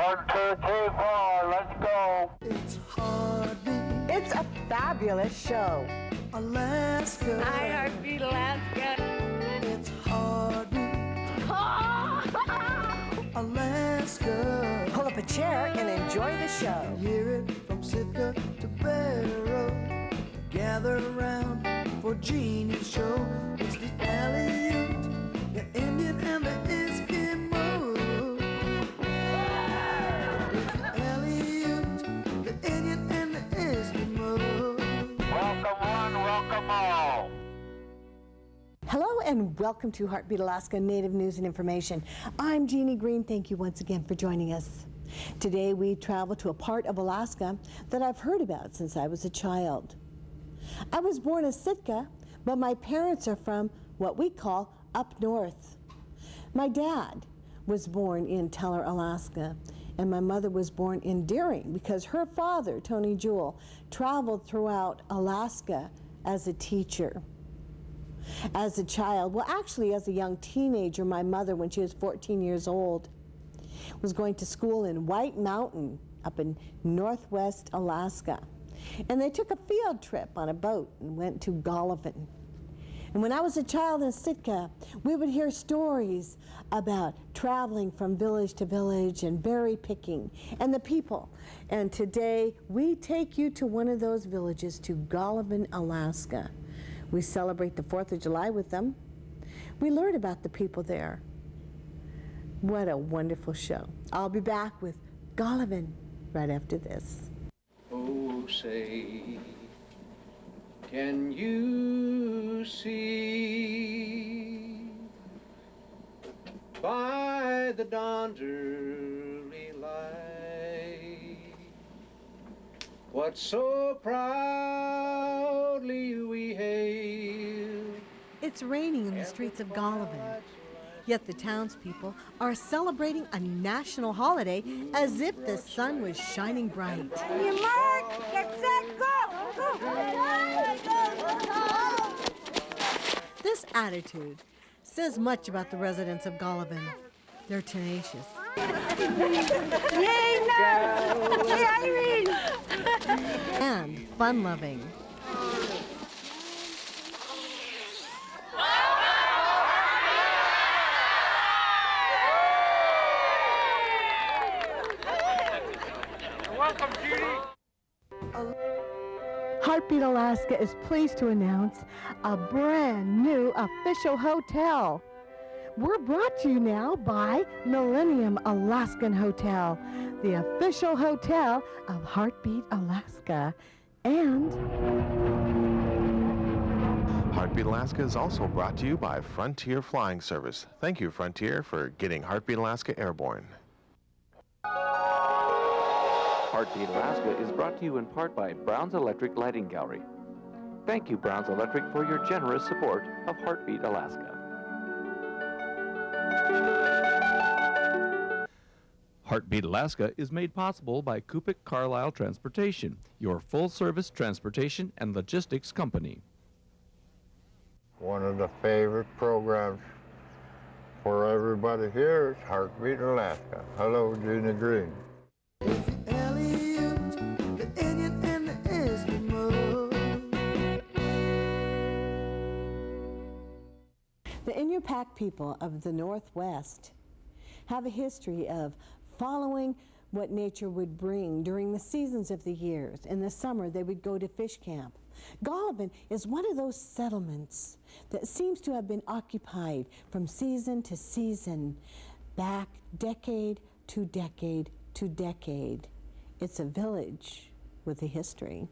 1, 2, 3, 4, let's go. It's Heartbeat. It's a fabulous show. Alaska. Hi, Heartbeat Alaska. It's Heartbeat. Alaska. Pull up a chair and enjoy the show. Hear it from Sitka to Barrow. Gather around for Jeanie's show. It's the Aleut, the Indian and the Eskimo. It's the Aleut, the Indian and the Eskimo. Welcome one, welcome all. Hello and welcome to Heartbeat Alaska Native News and Information. I'm Jeanie Greene. Thank you once again for joining us. Today we travel to a part of Alaska that I've heard about since I was a child. I was born in Sitka, but my parents are from what we call up north. My dad was born in Teller, Alaska, and my mother was born in Deering because her father, Tony Jewell, traveled throughout Alaska as a teacher. As a child, well actually as a young teenager, my mother, when she was 14 years old, was going to school in White Mountain up in northwest Alaska. And they took a field trip on a boat and went to Golovin. And when I was a child in Sitka, we would hear stories about traveling from village to village and berry picking and the people. And today we take you to one of those villages, to Golovin, Alaska. We celebrate the 4th of July with them. We learn about the people there. What a wonderful show. I'll be back with Golovin right after this. Oh, say, can you see by the dawn's early light what so proudly we hail? It's raining in the streets of Golovin, yet the townspeople are celebrating a national holiday as if the sun was shining bright. Hey, Marc, get set, go! This attitude says much about the residents of Golovin. They're tenacious. Yay, Nuz! Hey, Irene! And fun-loving. Welcome, Jeanie. Heartbeat Alaska is pleased to announce a brand new official hotel. We're brought to you now by Millennium Alaskan Hotel, the official hotel of Heartbeat Alaska. And Heartbeat Alaska is also brought to you by Frontier Flying Service. Thank you, Frontier, for getting Heartbeat Alaska airborne. Heartbeat Alaska is brought to you in part by Brown's Electric Lighting Gallery. Thank you, Brown's Electric, for your generous support of Heartbeat Alaska. Heartbeat Alaska is made possible by Kupik Carlisle Transportation, your full-service transportation and logistics company. One of the favorite programs for everybody here is Heartbeat Alaska. Hello, Jeanie Greene. It's the Aleut, the Indian and the Eskimo. the Inupiaq people of the Northwest have a history of following what nature would bring during the seasons of the years. In the summer, they would go to fish camp. Golovin is one of those settlements that seems to have been occupied from season to season, back decade to decade to decade. It's a village with a history.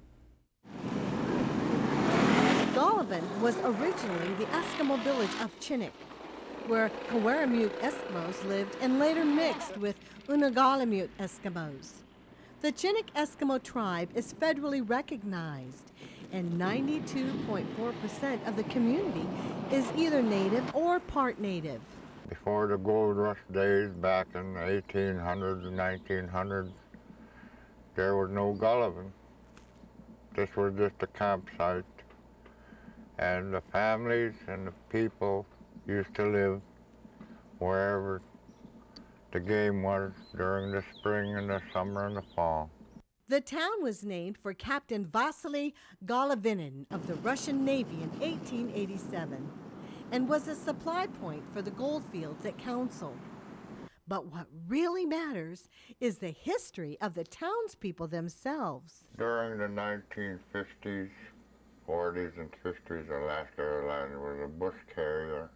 Golovin was originally the Eskimo village of Chinik, where Kawaramute Eskimos lived and later mixed with Unagalamute Eskimos. The Chinik Eskimo tribe is federally recognized, and 92.4% of the community is either native or part native. Before the gold rush days back in the 1800s and 1900s, there was no Golovin. This was just a campsite. And the families and the people used to live wherever the game was during the spring and the summer and the fall. The town was named for Captain Vasily Golovin of the Russian Navy in 1887 and was a supply point for the goldfields at Council. But what really matters is the history of the townspeople themselves. During the 1950s, 40s, and 50s, Alaska Airlines was a bush carrier.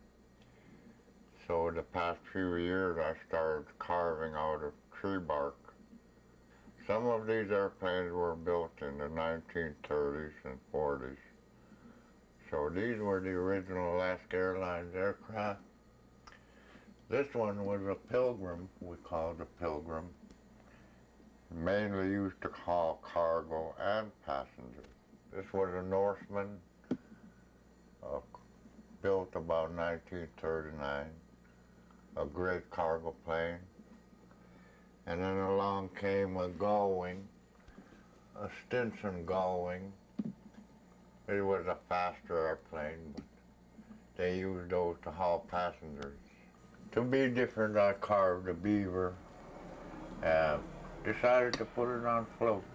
So the past few years, I started carving out of tree bark. Some of these airplanes were built in the 1930s and 40s. So these were the original Alaska Airlines aircraft. This one was a Pilgrim, we called a Pilgrim, mainly used to haul cargo and passengers. This was a Norseman, built about 1939, a great cargo plane. And then along came a Gullwing, a Stinson Gullwing. It was a faster airplane, but they used those to haul passengers. To be different, I carved a beaver and decided to put it on floats.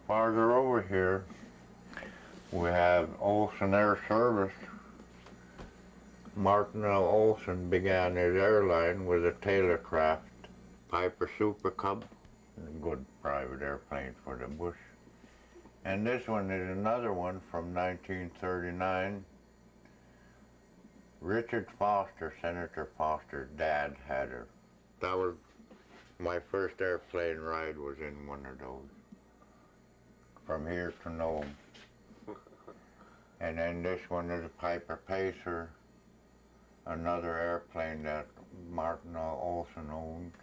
Farther over here, we have Olson Air Service. Martin L. Olson began his airline with a Taylorcraft Piper Super Cub, a good private airplane for the bush. And this one is another one from 1939. Richard Foster, Senator Foster's dad, had her. That was my first airplane ride, was in one of those, from here to Nome. And then this one is a Piper Pacer, another airplane that Martin L. Olson owned.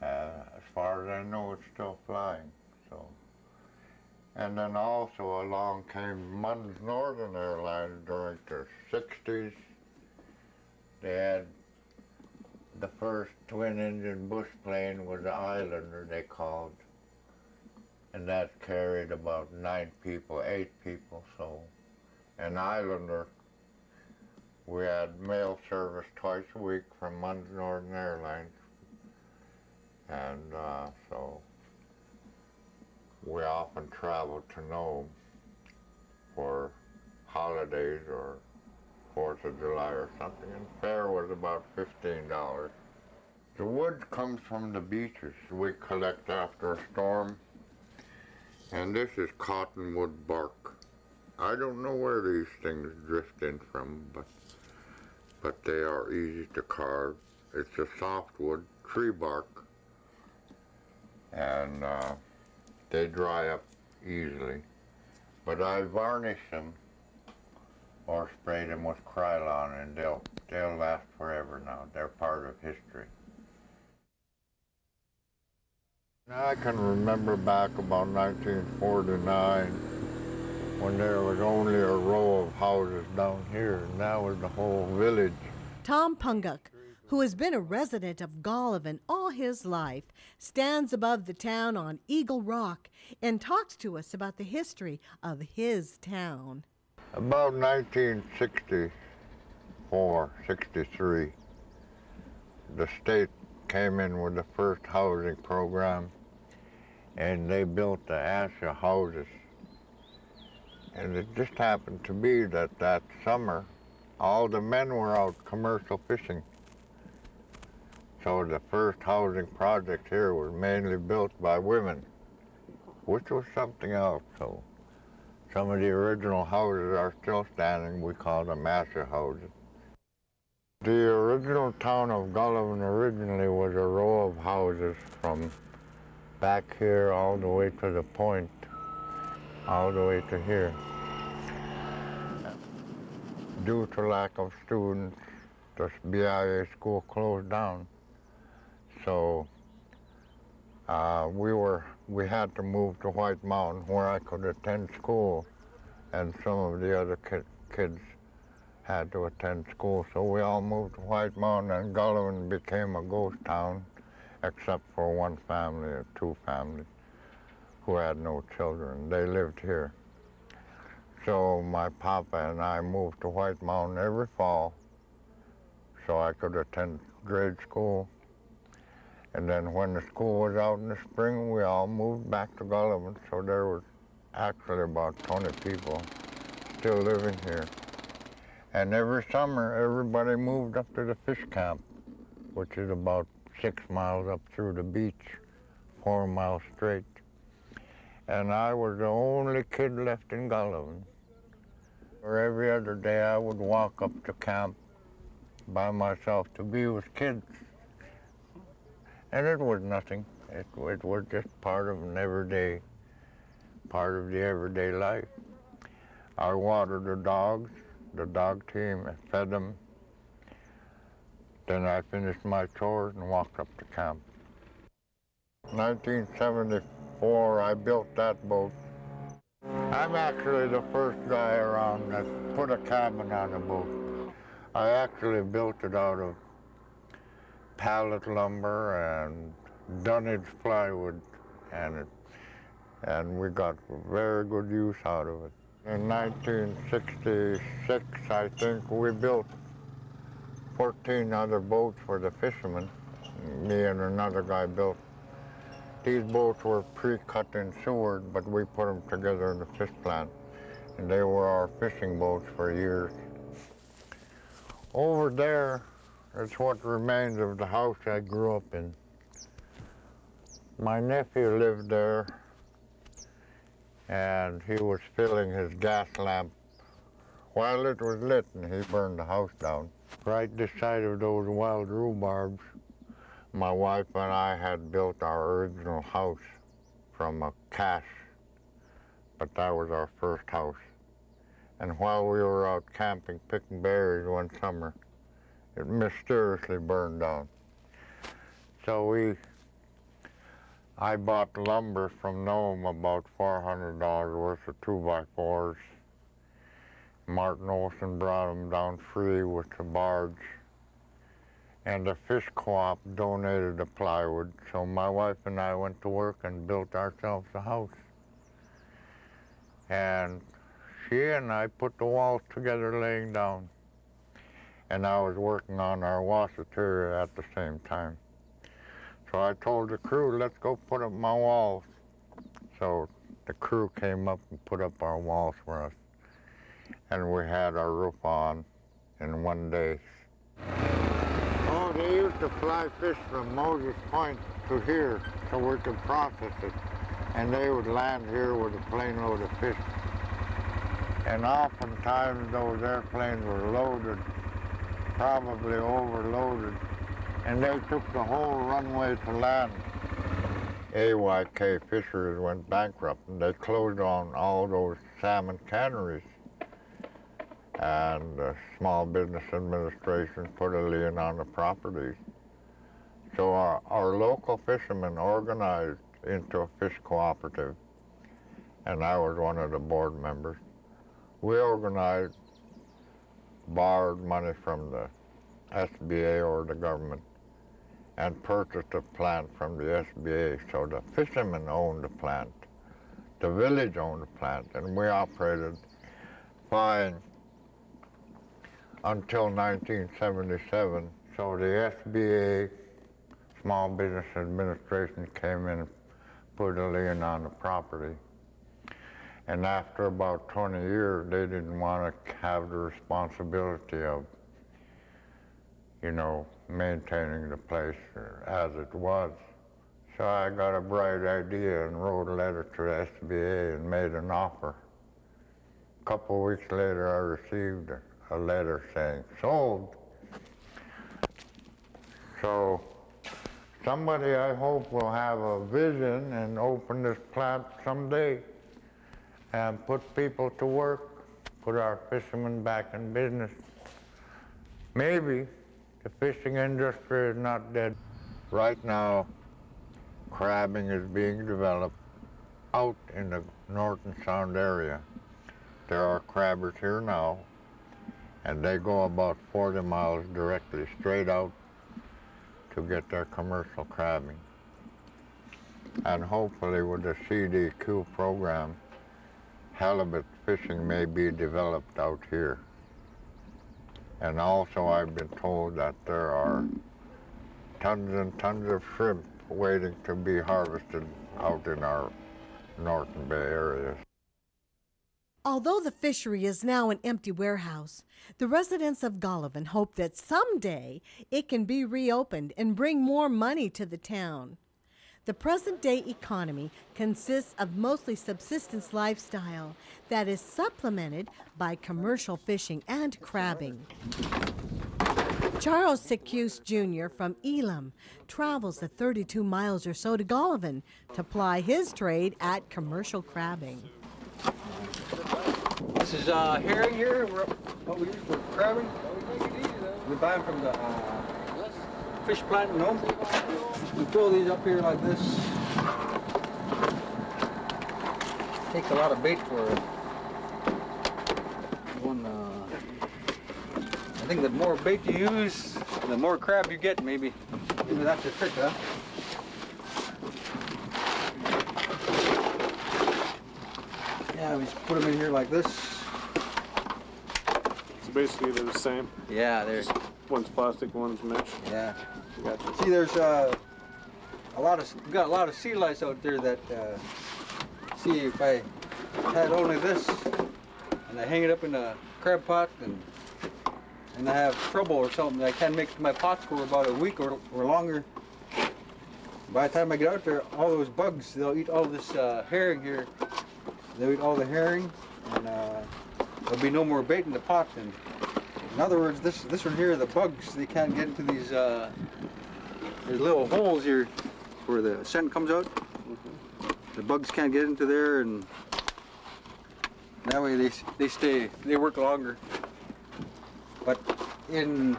As far as I know, it's still flying. So. And then also along came Northern Airlines during the 60s. They had the first twin-engine bush plane was the Islander, they called. And that carried about 8 people, so. An Islander, we had mail service twice a week from Northern Airlines. And so we often traveled to Nome for holidays or 4th of July or something, and fare was about $15. The wood comes from the beaches. We collect after a storm, and this is cottonwood bark. I don't know where these things drift in from, but they are easy to carve. It's a softwood tree bark, and they dry up easily. But I varnish them or spray them with Krylon, and they'll last forever now. They're part of history. I can remember back about 1949 when there was only a row of houses down here, and that was the whole village. Tom Punguk, who has been a resident of Golovin all his life, stands above the town on Eagle Rock and talks to us about the history of his town. About 1964, 63, the state came in with the first housing program, and they built the Asha houses. And it just happened to be that that summer, all the men were out commercial fishing. So the first housing project here was mainly built by women, which was something else. So some of the original houses are still standing. We call them Asha houses. The original town of Golovin originally was a row of houses from back here all the way to the point, all the way to here. Due to lack of students, the BIA school closed down. So we had to move to White Mountain where I could attend school, and some of the other kids had to attend school. So we all moved to White Mountain, and Golovin became a ghost town, except for one family or two families who had no children. They lived here. So my papa and I moved to White Mountain every fall so I could attend grade school And then when the school was out in the spring, we all moved back to Golovin, so there was actually about 20 people still living here. And every summer, everybody moved up to the fish camp, which is about 6 miles up through the beach, 4 miles straight. And I was the only kid left in Golovin. Or every other day, I would walk up to camp by myself to be with kids. And it was nothing. It was just part of the everyday life. I watered the dogs, the dog team, I fed them. Then I finished my chores and walked up to camp. 1974, I built that boat. I'm actually the first guy around that put a cabin on a boat. I actually built it out of pallet lumber and dunnage plywood, and we got very good use out of it. In 1966, I think, we built 14 other boats for the fishermen. Me and another guy built. These boats were pre-cut in Seward, but we put them together in the fish plant, and they were our fishing boats for years. Over there, it's what remains of the house I grew up in. My nephew lived there, and he was filling his gas lamp while it was lit, and he burned the house down. Right this side of those wild rhubarbs, my wife and I had built our original house from a cache, but that was our first house. And while we were out camping, picking berries one summer, it mysteriously burned down. So I bought lumber from Nome, about $400 worth of 2x4s. Martin Olson brought them down free with the barge. And the fish co-op donated the plywood, so my wife and I went to work and built ourselves a house. And she and I put the walls together laying down. And I was working on our washateria at the same time. So I told the crew, let's go put up my walls. So the crew came up and put up our walls for us. And we had our roof on in one day. Oh, they used to fly fish from Moses Point to here so we could process it. And they would land here with a plane load of fish. And oftentimes those airplanes were loaded, probably overloaded, and they took the whole runway to land. AYK Fisheries went bankrupt, and they closed on all those salmon canneries. And the Small Business Administration put a lien on the properties. So our local fishermen organized into a fish cooperative, and I was one of the board members. We organized, borrowed money from the SBA or the government, and purchased a plant from the SBA. So the fishermen owned the plant, the village owned the plant, and we operated fine until 1977. So the SBA, Small Business Administration, came in and put a lien on the property. And after about 20 years, they didn't want to have the responsibility of, maintaining the place as it was. So I got a bright idea and wrote a letter to the SBA and made an offer. A couple of weeks later, I received a letter saying, sold. So somebody, I hope, will have a vision and open this plant someday and put people to work, put our fishermen back in business. Maybe the fishing industry is not dead. Right now, crabbing is being developed out in the Norton Sound area. There are crabbers here now, and they go about 40 miles directly straight out to get their commercial crabbing. And hopefully with the CDQ program, halibut fishing may be developed out here. And also I've been told that there are tons and tons of shrimp waiting to be harvested out in our Norton Bay area. Although the fishery is now an empty warehouse, the residents of Golovin hope that someday it can be reopened and bring more money to the town. The present-day economy consists of mostly subsistence lifestyle that is supplemented by commercial fishing and crabbing. Charles Saccheus Jr. from Elam travels the 32 miles or so to Golovin to ply his trade at commercial crabbing. This is herring here, what we use for crabbing. We buy them from the fish plant in home. We fill these up here like this. Takes a lot of bait for one. I think the more bait you use, the more crab you get. Maybe that's the trick, huh? Yeah, we just put them in here like this. So basically they're the same? Yeah, they're... One's plastic, one's mesh? Yeah. Gotcha. See, there's we got a lot of sea lice out there that, see, if I had only this, and I hang it up in a crab pot, and I have trouble or something, I can't make my pots for about a week or longer. By the time I get out there, all those bugs, they'll eat all this herring here. They'll eat all the herring, and there'll be no more bait in the pot. And in other words, this one here, the bugs, they can't get into these there's little holes here where the scent comes out. The bugs can't get into there, and that way they work longer. But in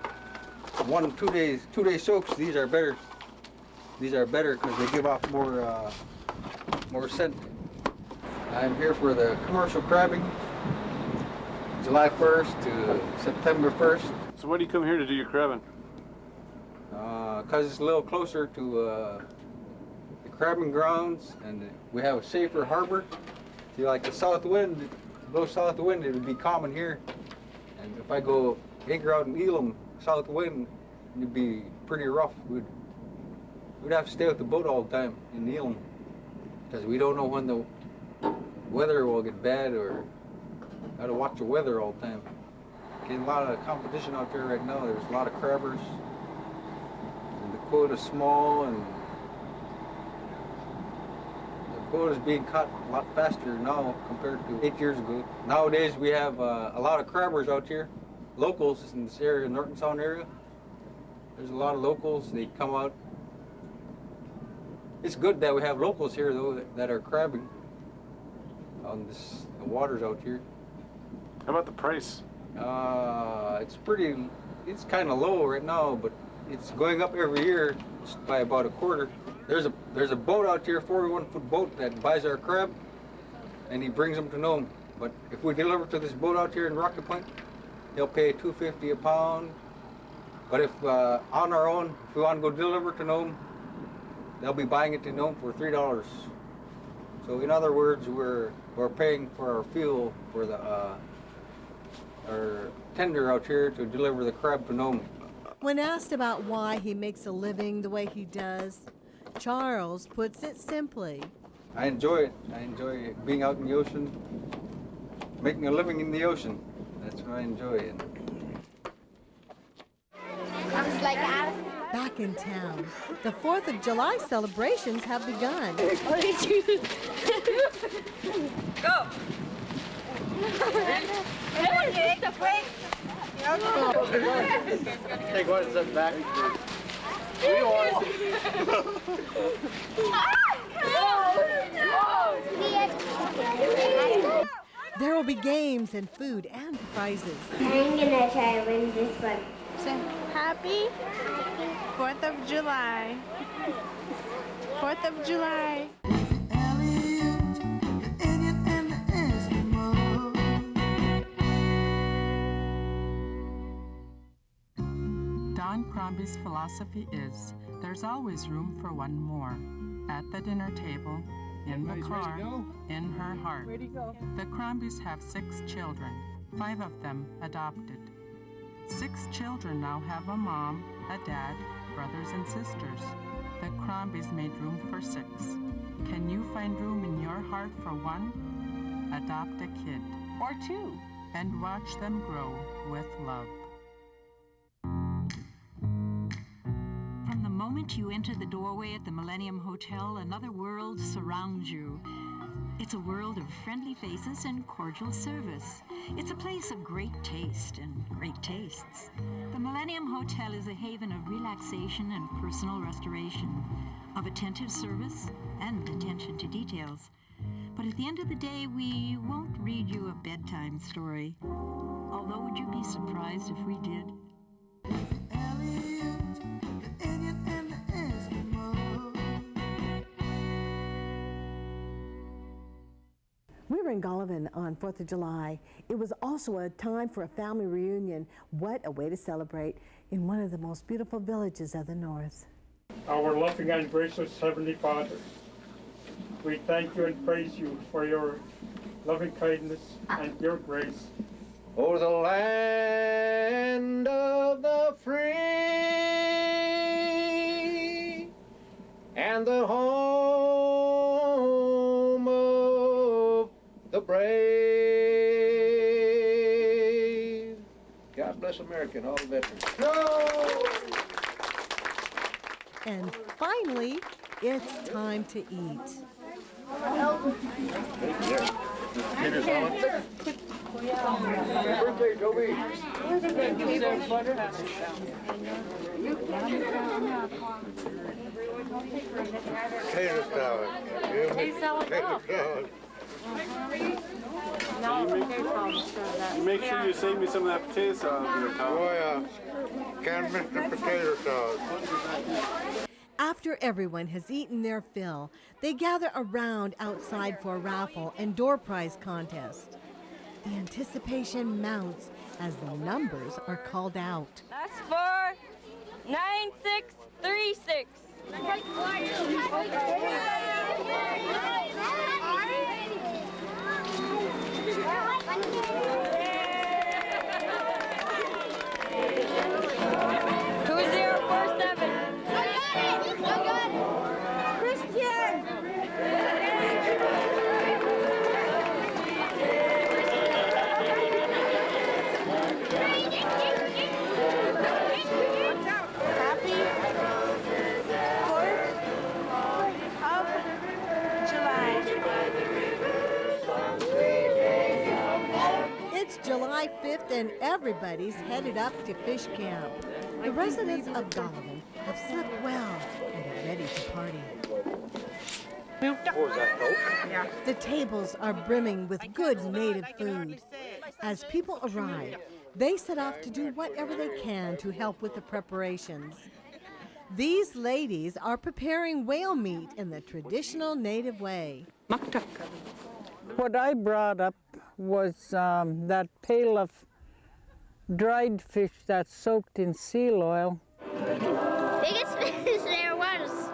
2 day soaks, these are better. These are better because they give off more scent. I'm here for the commercial crabbing, July 1st to September 1st. So why do you come here to do your crabbing? Because it's a little closer to the crabbing grounds, and we have a safer harbor. See, like the south wind, blow south wind, it would be common here. And if I go anchor out in Elam, south wind, it'd be pretty rough. We'd have to stay with the boat all the time in Elam, because we don't know when the weather will get bad, or got to watch the weather all the time. Getting a lot of competition out there right now. There's a lot of crabbers. And the quota's small, and the quota's being caught a lot faster now compared to 8 years ago. Nowadays we have a lot of crabbers out here, locals in this area, Norton Sound area. There's a lot of locals. They come out. It's good that we have locals here though that are crabbing on the waters out here. How about the price? It's kind of low right now, but it's going up every year by about a quarter. There's a boat out here, 41-foot boat that buys our crab, and he brings them to Nome. But if we deliver to this boat out here in Rocky Point, he'll pay $2.50 a pound. But if on our own, if we want to go deliver to Nome, they'll be buying it to Nome for $3. So in other words, we're paying for our fuel for our tender out here to deliver the crab to Nome. When asked about why he makes a living the way he does, Charles puts it simply. I enjoy it. I enjoy being out in the ocean, making a living in the ocean. That's what I enjoy. Back in town, the 4th of July celebrations have begun. Go! Take the plate. Take one step back. There will be games and food and prizes. I'm gonna try to win this one. So happy 4th of July. 4th of July. Don Crombie's philosophy is, there's always room for one more. At the dinner table, in the car, in her heart. The Crombies have 6 children, 5 of them adopted. 6 children now have a mom, a dad, brothers and sisters. the Crombies made room for 6. Can you find room in your heart for 1? Adopt a kid. Or 2. And watch them grow with love. From the moment you enter the doorway at the Millennium Hotel, another world surrounds you. It's a world of friendly faces and cordial service. It's a place of great taste and great tastes. The Millennium Hotel is a haven of relaxation and personal restoration, of attentive service and attention to details. But at the end of the day, we won't read you a bedtime story. Although, would you be surprised if we did? We were in Golovin on 4th of July. It was also a time for a family reunion. What a way to celebrate in one of the most beautiful villages of the North. Our loving and gracious Heavenly Father, we thank you and praise you for your loving kindness and your grace. Oh, the land of the free and the home of the brave. God bless America and all the veterans. And finally, it's time to eat. Birthday, Toby. Potato salad. You make sure you save me some of that potato salad there, Tom. Oh yeah, can't miss the potato salad. After everyone has eaten their fill, they gather around outside for a raffle and door prize contest. The anticipation mounts as the numbers are called out. That's for 9636. July 5th and everybody's headed up to fish camp. The residents of Golovin have slept well and are ready to party. The tables are brimming with good native food. As people arrive, they set off to do whatever they can to help with the preparations. These ladies are preparing whale meat in the traditional native way. What I brought up was that pail of dried fish that's soaked in seal oil. Biggest fish there was.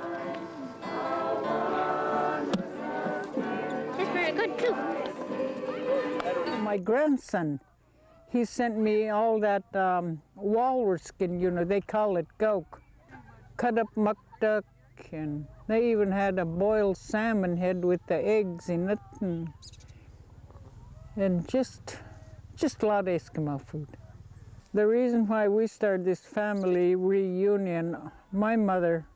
It's very good too. My grandson, he sent me all that walrus skin, you know, they call it goke. Cut up muck duck, and they even had a boiled salmon head with the eggs in it, and just a lot of Eskimo food. The reason why we started this family reunion, my mother,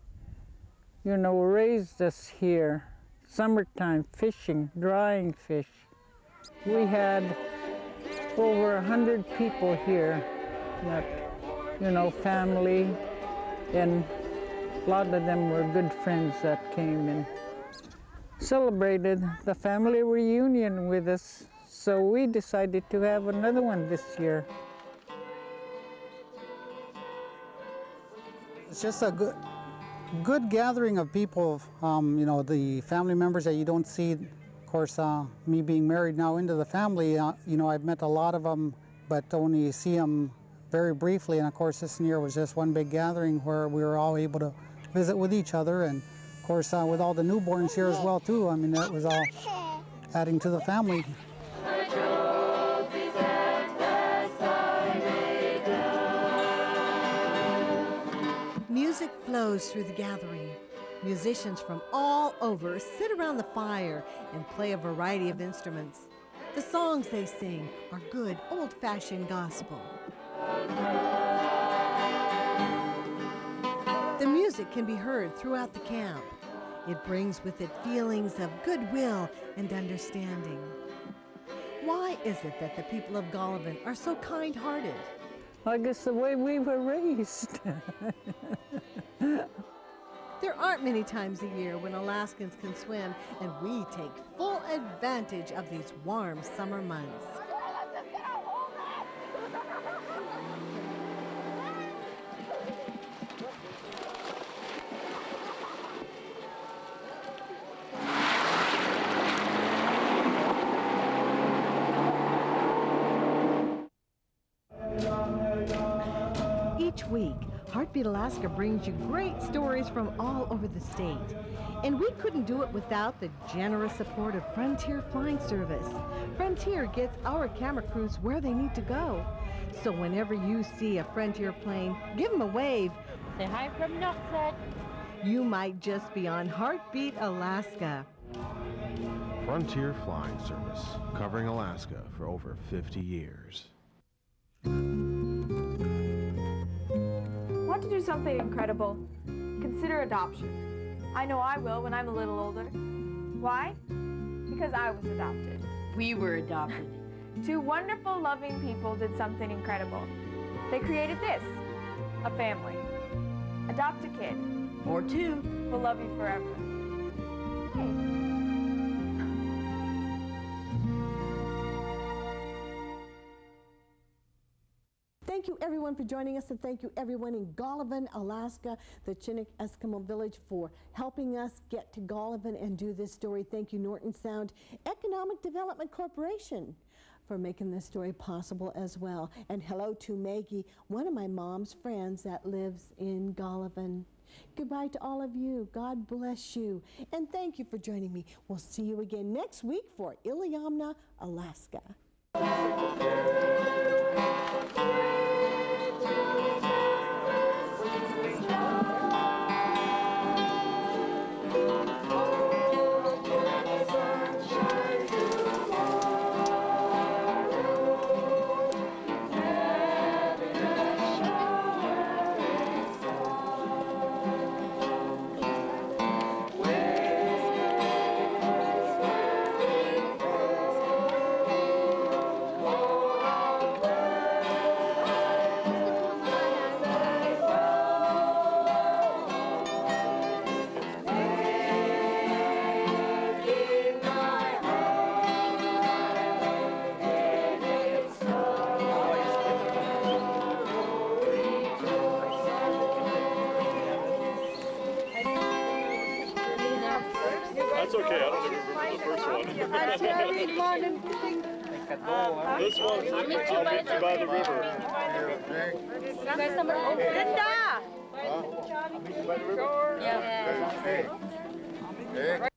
you know, raised us here, summertime fishing, drying fish. We had over 100 people here, that, you know, family, and a lot of them were good friends that came and celebrated the family reunion with us. So we decided to have another one this year. It's just a good gathering of people, you know, the family members that you don't see. Of course, me being married now into the family, you know, I've met a lot of them, but only see them very briefly. And of course, this year was just one big gathering where we were all able to visit with each other. And of course, with all the newborns here as well, too. I mean, that was all adding to the family. Music flows through the gathering. Musicians from all over sit around the fire and play a variety of instruments. The songs they sing are good old-fashioned gospel. The music can be heard throughout the camp. It brings with it feelings of goodwill and understanding. Why is it that the people of Golovin are so kind-hearted? I guess the way we were raised. There aren't many times a year when Alaskans can swim, and we take full advantage of these warm summer months. Each week, Heartbeat Alaska brings you great stories from all over the state. And we couldn't do it without the generous support of Frontier Flying Service. Frontier gets our camera crews where they need to go. So whenever you see a Frontier plane, give them a wave. Say hi from Norton. You might just be on Heartbeat Alaska. Frontier Flying Service, covering Alaska for over 50 years. Want to do something incredible? Consider adoption. I know I will when I'm a little older. Why? Because I was adopted. We were adopted. Two wonderful, loving people did something incredible. They created this, a family. Adopt a kid. Or two. We'll love you forever. Hey. Thank you everyone for joining us, and thank you everyone in Golovin, Alaska, the Chinik Eskimo village, for helping us get to Golovin and do this story. Thank you Norton Sound Economic Development Corporation for making this story possible as well. And hello to Maggie, one of my mom's friends that lives in Golovin. Goodbye to all of you. God bless you. And thank you for joining me. We'll see you again next week for Iliamna, Alaska. That's okay, I don't even remember the first one. This one, I'll meet you by the river. Linda! I'll meet you by the river? Yeah. Hey.